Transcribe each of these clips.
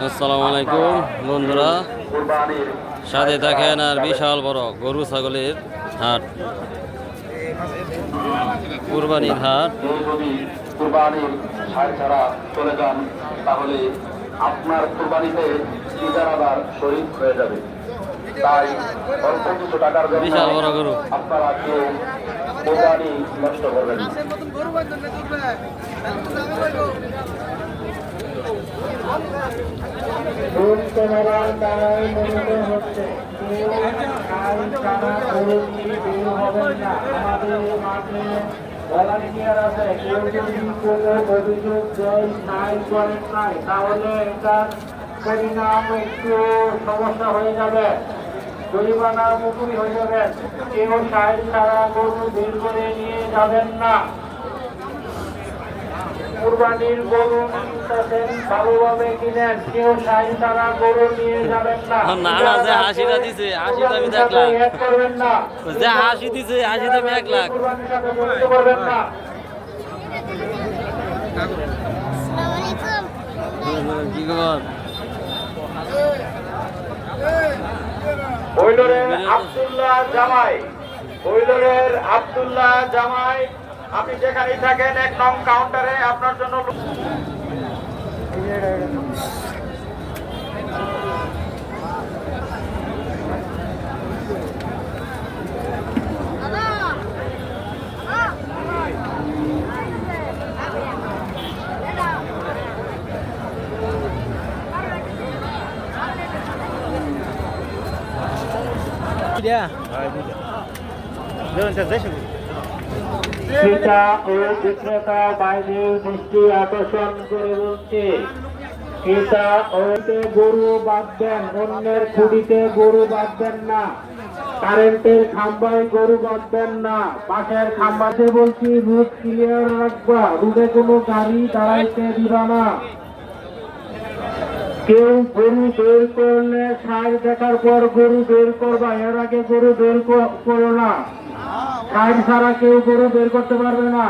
আসসালামু আলাইকুম বন্ধুরা, সাথে থাকেন আর বিশাল বড় গরু ছাগলের হাট, কুরবানির হাট। যদি কুরবানির হাট ছাড়া চলে যান তাহলে আপনার কুরবানিতে ইজারাদার শরীক হয়ে যাবে। তাই অল্প কিছু টাকার জন্য বিশাল বড় গরু আপনারা কেউ কুরবানি নষ্ট করবেন না। ভলান্টিয়ার আছে, কেউ যদি কোনো অভিযোগ দেয় নাই করেন নাই তাহলে এটার পরিণাম একটু সমস্যা হয়ে যাবে, জরিমানা মুকুবি হয়ে যাবে। কেউ সাইড ছাড়া গরু বের করে নিয়ে যাবেন না। কুরবানির গরু কিনতেছেন, ভালোভাবে কিনেন, কেউ সাইড ছাড়া গরু নিয়ে যাবেন না। যে হাসিটা দিছে, হাসিটা আমি দেখলাম, করবেন না, যে হাসি দিছে, হাসিটা আমি 1 লাখ কুরবানির সাথে জড়িত করবেন না। কি খবর? বৈলরের আব্দুল্লাহ জামাই, বৈলরের আব্দুল্লাহ জামাই, আপনি যেখানেই থাকেন 1 নং কাউন্টারে আপনার জন্য ক্রেতা ও বিক্রেতা বাইরের দৃষ্টি আকর্ষণ করে বলছে, ক্রেতা ও গরু বাঁধবেন, অন্যের খুঁটিতে গরু বাঁধবেন না, কারেন্টের খাম্বায় গরু বাঁধবেন না, পাশের খাম্বাতে বলছি রুট ক্লিয়ার রাখবা, রুটে কোনো গাড়ি দাঁড়াইতে দিবা না। কেউ গরু বের করলে সাইড দেখার পর গরু বের করবা, এর আগে গরু বের করো না। সাইড ছাড়া কেউ গরু বের করতে পারবে না।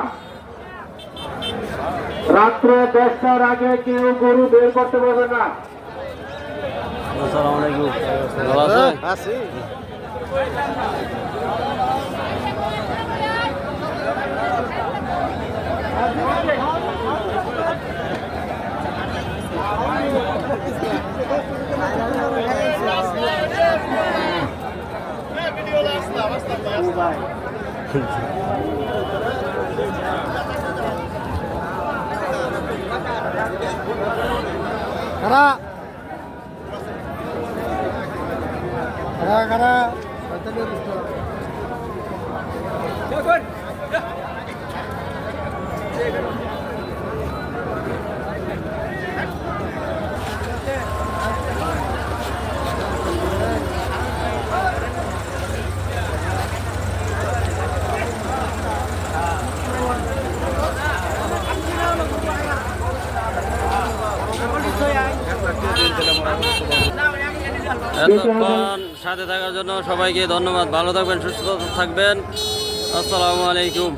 রাত্র 10টার আগে কেউ গরু বের করতে পারবে না। আসসালামু আলাইকুম, ভালো আছেন? Kara, kara, এতক্ষণ সাথে থাকার জন্য সবাইকে ধন্যবাদ। ভালো থাকবেন, সুস্থ থাকবেন। আসসালামু আলাইকুম।